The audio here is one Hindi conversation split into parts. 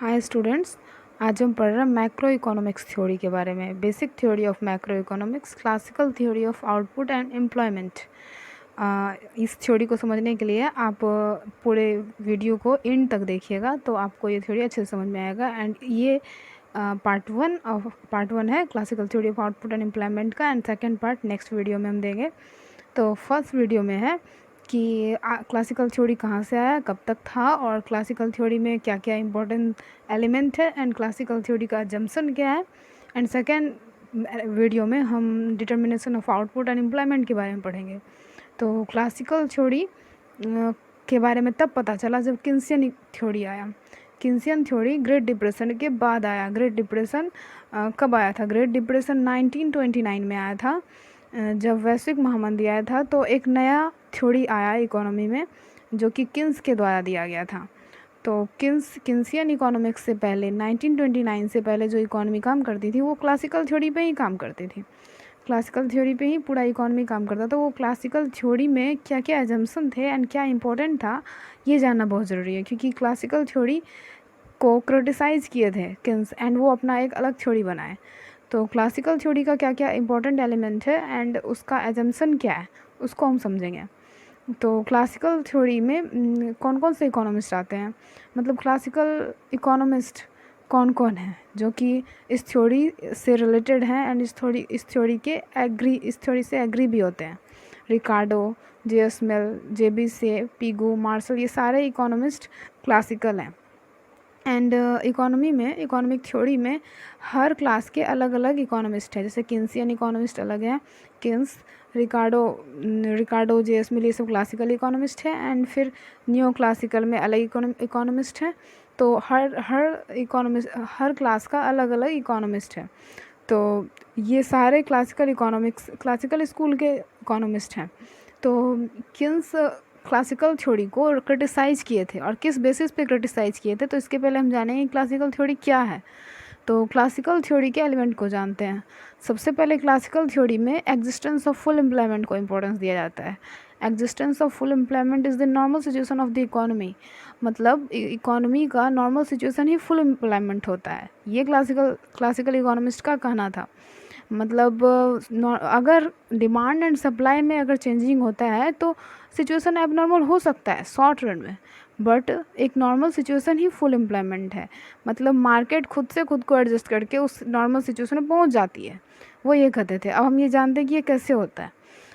Hi students. आज हम पढ़ रहे हैं मैक्रो इकोनॉमिक्स थ्योरी के बारे में। Basic theory of macro economics, classical theory of output and employment. इस थ्योरी को समझने के लिए आप पूरे वीडियो को एंड तक देखिएगा तो आपको ये थ्योरी अच्छे से समझ में आएगा। एंड ये पार्ट वन है classical theory of output and employment का, and second part next video में हम देंगे। तो फर्स्ट वीडियो में है कि क्लासिकल थ्योरी कहाँ से आया, कब तक था, और क्लासिकल थ्योरी में क्या क्या इंपॉर्टेंट एलिमेंट है, एंड क्लासिकल थ्योरी का जम्पसन क्या है। एंड सेकेंड वीडियो में हम determination of output and employment के बारे में पढ़ेंगे। तो क्लासिकल थ्योरी के बारे में तब पता चला जब किन्सियन थ्योरी आया। किन्सियन थ्योरी ग्रेट डिप्रेशन के बाद आया। ग्रेट डिप्रेशन कब आया था? ग्रेट डिप्रेशन 1929 में आया था। जब वैश्विक महामंदी आया था तो एक नया थ्योरी आया इकोनॉमी में जो कि किन्स के द्वारा दिया गया था। तो किन्सियन इकोनॉमिक्स से पहले 1929 से पहले जो इकोनॉमी काम करती थी वो क्लासिकल थ्योरी पे ही काम करती थी। क्लासिकल थ्योरी पे ही पूरा इकोनॉमी काम करता। तो वो क्लासिकल थ्योरी में क्या क्या एजम्पशन थे एंड क्या इंपॉर्टेंट था ये जानना बहुत ज़रूरी है, क्योंकि क्लासिकल थ्योरी को क्रिटिसाइज़ किए थे किन्स एंड वो अपना एक अलग थ्योरी बनाए। तो क्लासिकल थ्योरी का क्या क्या इंपॉर्टेंट एलिमेंट है एंड उसका एजम्पशन क्या है उसको हम समझेंगे। तो क्लासिकल थ्योरी में कौन कौन से इकोनॉमिस्ट आते हैं, मतलब क्लासिकल इकोनॉमिस्ट कौन कौन है जो कि इस थ्योरी से रिलेटेड हैं एंड इस थ्योरी से एग्री भी होते हैं। रिकार्डो, जे.एस. मिल, जे.बी. से, पिगू, मार्शल, ये सारे इकोनॉमिस्ट क्लासिकल हैं। एंड इकोनॉमिक थ्योरी में हर क्लास के अलग अलग इकोनॉमिस्ट हैं। जैसे किन्सियन इकोनॉमिस्ट अलग हैं, किन्स, रिकार्डो, जे.एस. मिल, ये सब क्लासिकल इकोनॉमिस्ट हैं। एंड फिर न्यू क्लासिकल में अलग इकोनॉमिस्ट हैं। तो हर क्लास का अलग अलग इकोनॉमिस्ट है। तो ये सारे क्लासिकल स्कूल के इकोनॉमिस्ट हैं। तो किन्स क्लासिकल थ्योरी को क्रिटिसाइज़ किए थे, और किस बेसिस पे क्रिटिसाइज़ किए थे तो इसके पहले हम जानेंगे क्लासिकल थ्योरी क्या है। तो क्लासिकल थ्योरी के एलिमेंट को जानते हैं। सबसे पहले क्लासिकल थ्योरी में एग्जिस्टेंस ऑफ फुल एम्प्लॉयमेंट को इम्पोर्टेंस दिया जाता है। Existence of full employment is the normal situation of the economy. मतलब इकोनॉमी का नॉर्मल सिचुएशन ही फुल एम्प्लॉयमेंट होता है, ये क्लासिकल इकोनॉमिस्ट का कहना था। मतलब अगर डिमांड एंड सप्लाई में अगर चेंजिंग होता है तो सिचुएशन एबनॉर्मल हो सकता है शॉर्ट रन में, बट एक नॉर्मल सिचुएशन ही फुल एम्प्लॉयमेंट है। मतलब मार्केट खुद से खुद को एडजस्ट करके उस नॉर्मल सिचुएशन में पहुंच जाती है, वो ये कहते थे। अब हम ये जानते हैं कि ये कैसे होता है।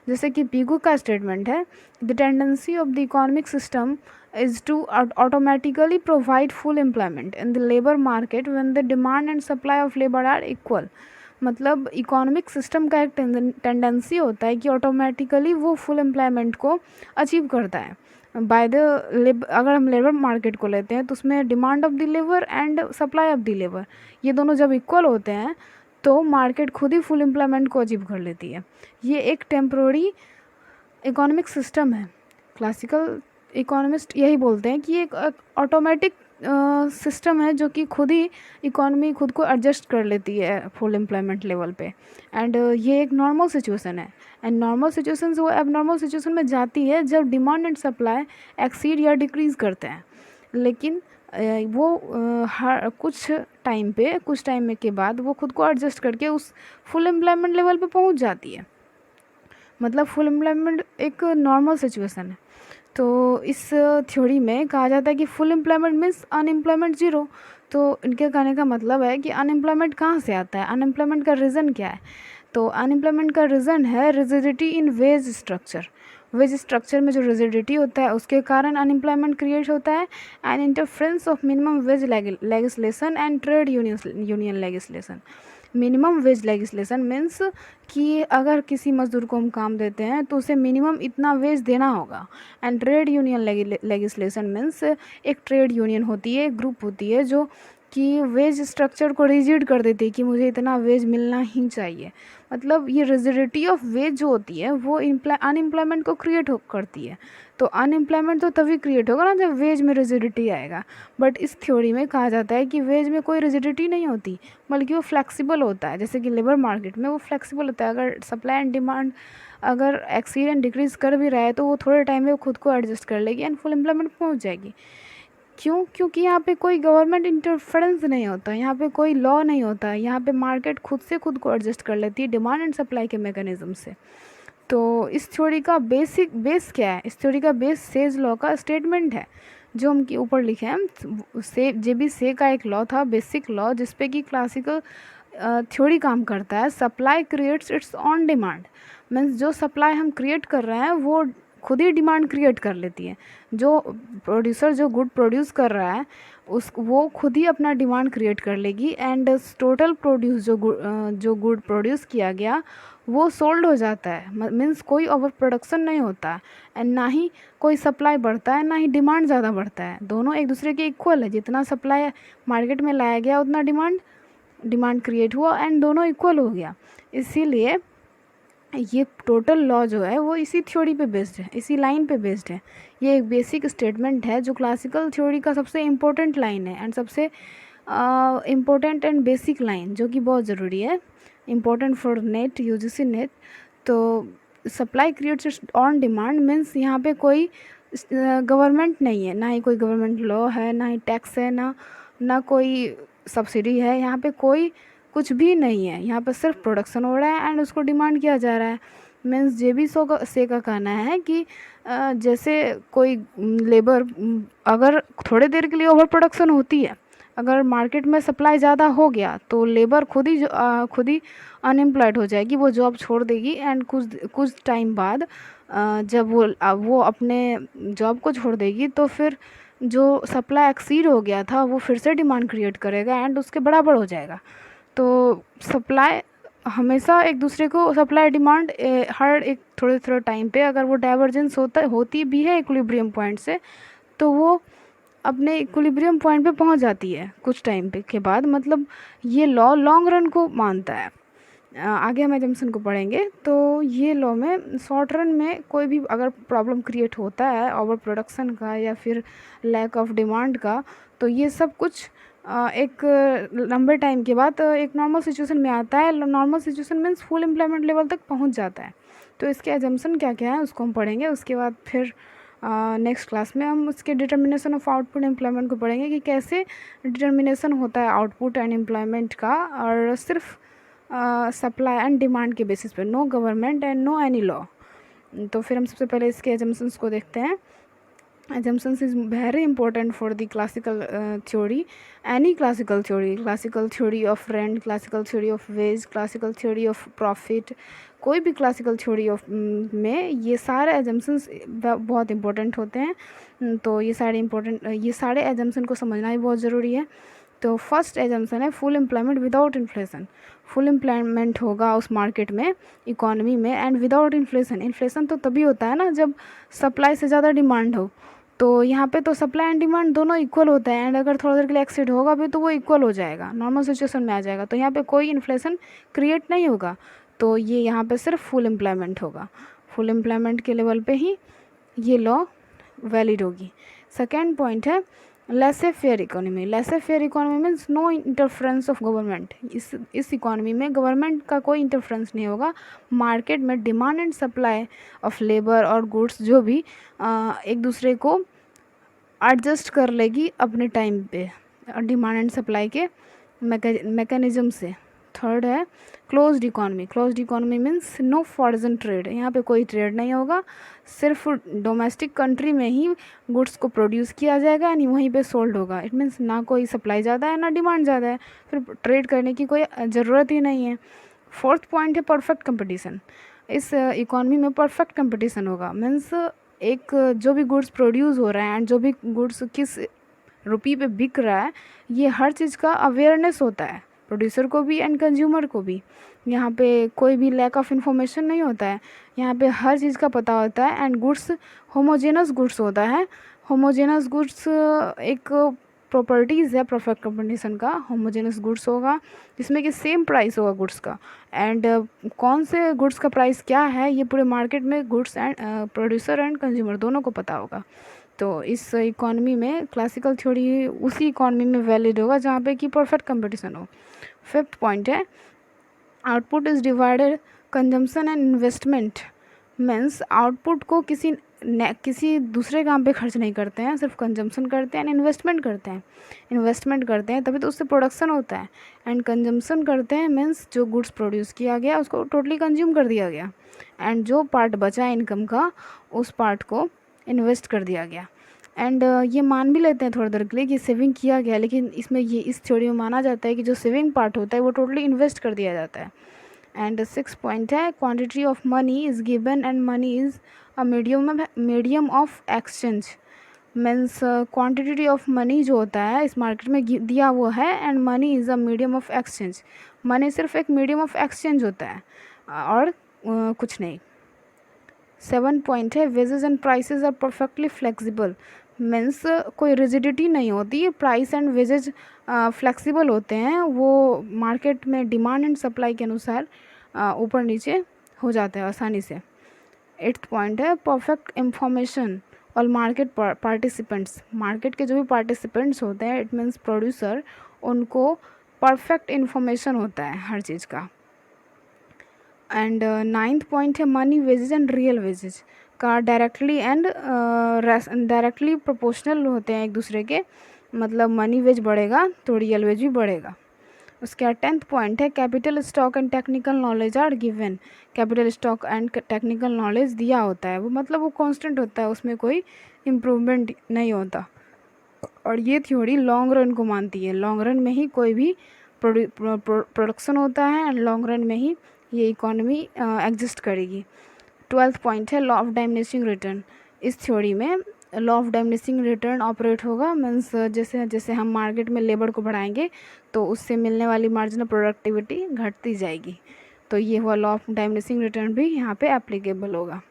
जैसे कि पीगू का स्टेटमेंट है, the tendency of the economic system is to automatically provide full employment in the labor market when the demand and supply of labor are equal। मतलब इकोनॉमिक सिस्टम का एक टेंडेंसी होता है कि ऑटोमेटिकली वो फुल एम्प्लॉयमेंट को अचीव करता है बाय द अगर हम लेबर मार्केट को लेते हैं तो उसमें demand of the labour and supply of the labour, ये दोनों जब इक्वल होते हैं तो मार्केट खुद ही फुल एम्प्लॉयमेंट को अचीव कर लेती है। ये एक टेम्प्रोरी इकोनॉमिक सिस्टम है। क्लासिकल इकोनॉमिस्ट यही बोलते हैं कि ये एक ऑटोमेटिक सिस्टम है जो कि खुद ही इकोनॉमी खुद को एडजस्ट कर लेती है फुल एम्प्लॉयमेंट लेवल पे। एंड ये एक नॉर्मल सिचुएशन है। एंड नॉर्मल सिचुएशन से वो एबनॉर्मल सिचुएशन में जाती है जब डिमांड एंड सप्लाई एक्सीड या डिक्रीज़ करते हैं। लेकिन वो हर कुछ टाइम में के बाद वो खुद को एडजस्ट करके उस फुल एम्प्लॉयमेंट लेवल पे पहुंच जाती है। मतलब फुल एम्प्लॉयमेंट एक नॉर्मल सिचुएशन है। तो इस थ्योरी में कहा जाता है कि full employment means unemployment zero. तो इनके कहने का मतलब है कि अनएम्प्लॉयमेंट कहाँ से आता है, अनएम्प्लॉयमेंट का रीज़न क्या है। तो अनएम्प्लॉयमेंट का रीज़न है rigidity in wage structure. Wage structure में जो रिजिडिटी होता है उसके कारण अनएम्प्लॉयमेंट क्रिएट होता है। And interference of minimum wage legislation and trade union legislation. Minimum wage legislation means कि अगर किसी मज़दूर को हम काम देते हैं तो उसे मिनिमम इतना वेज देना होगा। And trade union legislation means एक ट्रेड यूनियन होती है, एक ग्रुप होती है जो कि वेज स्ट्रक्चर को रिजिड कर देती है कि मुझे इतना वेज मिलना ही चाहिए। मतलब ये रिजिडिटी ऑफ वेज जो होती है वो अनएम्प्लॉयमेंट को क्रिएट करती है। तो अनएम्प्लॉयमेंट तो तभी क्रिएट होगा ना जब वेज में रिजिडिटी आएगा। बट इस थ्योरी में कहा जाता है कि वेज में कोई रिजिडिटी नहीं होती, बल्कि वो फ्लेक्सिबल होता है। जैसे कि लेबर मार्केट में वो फ्लेक्सिबल होता है, अगर सप्लाई एंड डिमांड अगर एक्सीड एंड डिक्रीज़ कर भी रहा है तो वो थोड़े टाइम में खुद को एडजस्ट कर लेगी एंड फुल एम्प्लॉयमेंट पहुंच जाएगी। क्यों? क्योंकि यहाँ पे कोई गवर्नमेंट इंटरफेरेंस नहीं होता, यहाँ पे कोई लॉ नहीं होता, यहाँ पे मार्केट खुद से खुद को एडजस्ट कर लेती है डिमांड एंड सप्लाई के मैकेनिज्म से। तो इस थ्योरी का बेस क्या है? इस थ्योरी का बेस सेज लॉ का स्टेटमेंट है जो हम के ऊपर लिखे हैं। से जेबी से का एक लॉ था, बेसिक लॉ, जिसपे कि क्लासिकल थ्योरी काम करता है। Supply creates it's on demand, means जो सप्लाई हम क्रिएट कर रहे हैं वो खुद ही डिमांड क्रिएट कर लेती है। जो प्रोड्यूसर जो गुड प्रोड्यूस कर रहा है वो खुद ही अपना डिमांड क्रिएट कर लेगी, एंड टोटल प्रोड्यूस जो गुड प्रोड्यूस किया गया वो सोल्ड हो जाता है। मीन्स कोई ओवर प्रोडक्शन नहीं होता है, एंड ना ही कोई सप्लाई बढ़ता है ना ही डिमांड ज़्यादा बढ़ता है। दोनों एक दूसरे के इक्वल है। जितना सप्लाई मार्केट में लाया गया उतना डिमांड क्रिएट हुआ, एंड दोनों इक्वल हो गया। इसीलिए ये टोटल लॉ जो है वो इसी थ्योरी पे बेस्ड है, इसी लाइन पे बेस्ड है। ये एक बेसिक स्टेटमेंट है जो क्लासिकल थ्योरी का सबसे इम्पोर्टेंट लाइन है, एंड सबसे इम्पोर्टेंट एंड बेसिक लाइन, जो कि बहुत ज़रूरी है, important for NET, UGC NET. तो supply creates own demand means यहाँ पे कोई गवर्नमेंट नहीं है, ना ही कोई गवर्नमेंट लॉ है, ना ही टैक्स है, ना कोई सब्सिडी है, यहाँ पे कोई कुछ भी नहीं है। यहाँ पे सिर्फ प्रोडक्शन हो रहा है एंड उसको डिमांड किया जा रहा है। मीन्स जेबी से का कहना है कि जैसे कोई लेबर अगर थोड़े देर के लिए ओवर प्रोडक्शन होती है, अगर मार्केट में सप्लाई ज़्यादा हो गया तो लेबर खुद ही अनएम्प्लॉयड हो जाएगी, वो जॉब छोड़ देगी, एंड कुछ टाइम बाद जब वो अपने जॉब को छोड़ देगी तो फिर जो सप्लाई एक्सीड हो गया था वो फिर से डिमांड क्रिएट करेगा एंड उसके बराबर हो जाएगा। तो सप्लाई हमेशा एक दूसरे को, सप्लाई डिमांड हर एक थोड़े टाइम पे अगर वो डाइवर्जेंस होती भी है इक्विलिब्रियम पॉइंट से, तो वो अपने इक्विलिब्रियम पॉइंट पे पहुंच जाती है कुछ टाइम पे के बाद। मतलब ये लॉ लॉन्ग रन को मानता है। आगे हम एजम्पशन को पढ़ेंगे। तो ये लॉ में शॉर्ट रन में कोई भी अगर प्रॉब्लम क्रिएट होता है ओवर प्रोडक्शन का या फिर लैक ऑफ डिमांड का, तो ये सब कुछ एक लंबे टाइम के बाद एक नॉर्मल सिचुएशन में आता है। Normal situation means full employment level तक पहुंच जाता है। तो इसके एजम्पशन क्या क्या है उसको हम पढ़ेंगे। उसके बाद फिर नेक्स्ट क्लास में हम उसके डिटर्मिनेशन ऑफ आउटपुट एम्प्लॉयमेंट को पढ़ेंगे कि कैसे डिटर्मिनेशन होता है आउटपुट एंड एम्प्लॉयमेंट का, और सिर्फ सप्लाई एंड डिमांड के बेसिस पे, no government and no any law. तो फिर हम सबसे पहले इसके एजम्पशंस को देखते हैं। Assumptions is very important for the classical theory. Any classical theory of rent, classical theory of wage, classical theory of profit, कोई भी classical theory of में ये सारे assumptions बहुत important होते हैं। तो ये सारे assumption को समझना भी बहुत ज़रूरी है। तो फर्स्ट एजम्पशन है full employment without inflation. Full employment होगा उस मार्केट में, इकोनॉमी में, एंड विदाउट इन्फ्लेशन। इन्फ्लेशन तो तभी होता है ना जब सप्लाई से ज़्यादा डिमांड हो। तो यहाँ पे तो सप्लाई एंड डिमांड दोनों इक्वल होता है, एंड अगर थोड़ा देर के लिए एक्सीड होगा भी तो वो इक्वल हो जाएगा, नॉर्मल सिचुएशन में आ जाएगा। तो यहाँ पे कोई इन्फ्लेशन क्रिएट नहीं होगा। तो ये यहाँ पे सिर्फ फुल एम्प्लॉयमेंट होगा। फुल एम्प्लॉयमेंट के लेवल पे ही ये लॉ वैलिड होगी। सेकेंड पॉइंट है laissez faire economy. Laissez faire economy means no interference of government. इस इकोनॉमी में गवर्नमेंट का कोई इंटरफ्रेंस नहीं होगा। मार्केट में demand and supply of labour और गुड्स जो भी एक दूसरे को एडजस्ट कर लेगी अपने टाइम पे, डिमांड एंड सप्लाई के मैकेनिज्म से। थर्ड है closed economy. Closed economy means no foreign trade. यहाँ पे कोई ट्रेड नहीं होगा, सिर्फ डोमेस्टिक कंट्री में ही गुड्स को प्रोड्यूस किया जाएगा यानी वहीं पे सोल्ड होगा। इट मीन्स ना कोई सप्लाई ज़्यादा है ना डिमांड ज़्यादा है, फिर ट्रेड करने की कोई ज़रूरत ही नहीं है। फोर्थ पॉइंट है परफेक्ट कंपटीशन। इस इकोनॉमी में परफेक्ट कंपटीशन होगा। मीन्स एक जो भी गुड्स प्रोड्यूस हो रहा है एंड जो भी गुड्स किस रुपये पे बिक रहा है, ये हर चीज़ का अवेयरनेस होता है, प्रोड्यूसर को भी एंड कंज्यूमर को भी। यहाँ पे कोई भी लैक ऑफ इन्फॉर्मेशन नहीं होता है, यहाँ पे हर चीज़ का पता होता है। एंड गुड्स होमोजेनस गुड्स होता है। होमोजेनस गुड्स एक प्रॉपर्टीज़ है परफेक्ट कंपटीशन का। होमोजेनस गुड्स होगा जिसमें कि सेम प्राइस होगा गुड्स का, एंड कौन से गुड्स का प्राइस क्या है ये पूरे मार्केट में goods and producer and consumer दोनों को पता होगा। तो इस इकोनॉमी में क्लासिकल थ्योरी उसी इकोनॉमी में वैलिड होगा जहाँ पे कि परफेक्ट कंपटीशन हो। फिफ्थ पॉइंट है output is divided consumption and investment. Means output को किसी किसी दूसरे काम पे खर्च नहीं करते हैं, सिर्फ कंजम्पशन करते हैं एंड इन्वेस्टमेंट करते हैं तभी तो उससे प्रोडक्शन होता है। एंड कंजम्पशन करते हैं मीन्स जो गुड्स प्रोड्यूस किया गया उसको टोटली कंज्यूम कर दिया गया, एंड जो पार्ट बचा इनकम का उस पार्ट को इन्वेस्ट कर दिया गया। एंड ये मान भी लेते हैं थोड़ी देर के लिए कि सेविंग किया गया, लेकिन इसमें ये इस थ्योरी में माना जाता है कि जो सेविंग पार्ट होता है वो टोटली इन्वेस्ट कर दिया जाता है। एंड 6 पॉइंट है, quantity of money is given and money is a medium of exchange. Means quantity of money जो होता है इस मार्केट में दिया हुआ है, and money is a medium of exchange. Money सिर्फ एक मीडियम ऑफ एक्सचेंज होता है और कुछ नहीं। 7 पॉइंट है, wages and prices are perfectly flexible. Means कोई रिजिडिटी नहीं होती, प्राइस एंड वेजेज फ्लेक्सिबल होते हैं, वो मार्केट में डिमांड एंड सप्लाई के अनुसार ऊपर नीचे हो जाते हैं आसानी से। 8th पॉइंट है, परफेक्ट इंफॉर्मेशन और मार्केट पार्टिसिपेंट्स। मार्केट के जो भी पार्टिसिपेंट्स होते हैं, इट मीन्स प्रोड्यूसर, उनको परफेक्ट इंफॉर्मेशन होता है हर चीज़ का। एंड 9th पॉइंट है, money wages and real wages का डायरेक्टली प्रोपोर्शनल होते हैं एक दूसरे के, मतलब मनी वेज बढ़ेगा तो रियल वेज भी बढ़ेगा। उसके बाद 10th पॉइंट है, capital stock and technical knowledge are given. Capital stock and technical knowledge दिया होता है, वो मतलब वो कांस्टेंट होता है, उसमें कोई इम्प्रूवमेंट नहीं होता। और ये थ्योरी लॉन्ग रन को मानती है, लॉन्ग रन में ही कोई भी प्रोडक्शन होता है एंड लॉन्ग रन में ही ये इकोनॉमी एग्जिस्ट करेगी। 12th पॉइंट है, लॉ ऑफ डाइमिनिशिंग रिटर्न। इस थ्योरी में लॉ ऑफ डाइमिनिशिंग रिटर्न ऑपरेट होगा, मीन्स जैसे जैसे हम मार्केट में लेबर को बढ़ाएंगे तो उससे मिलने वाली मार्जिनल प्रोडक्टिविटी घटती जाएगी, तो ये हुआ लॉ ऑफ डाइमिनिशिंग रिटर्न भी यहाँ पे एप्लीकेबल होगा।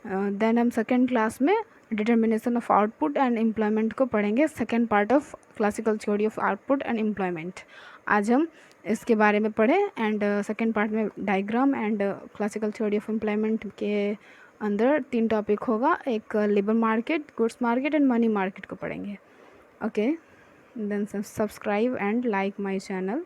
देन हम सेकेंड क्लास में determination of output and employment को पढ़ेंगे, second part of classical theory of output and employment. आज हम इसके बारे में पढ़ें एंड सेकेंड पार्ट में diagram and classical theory of employment के अंदर 3 टॉपिक होगा, एक labour market, goods market and money market को पढ़ेंगे। Okay, then subscribe and like my channel.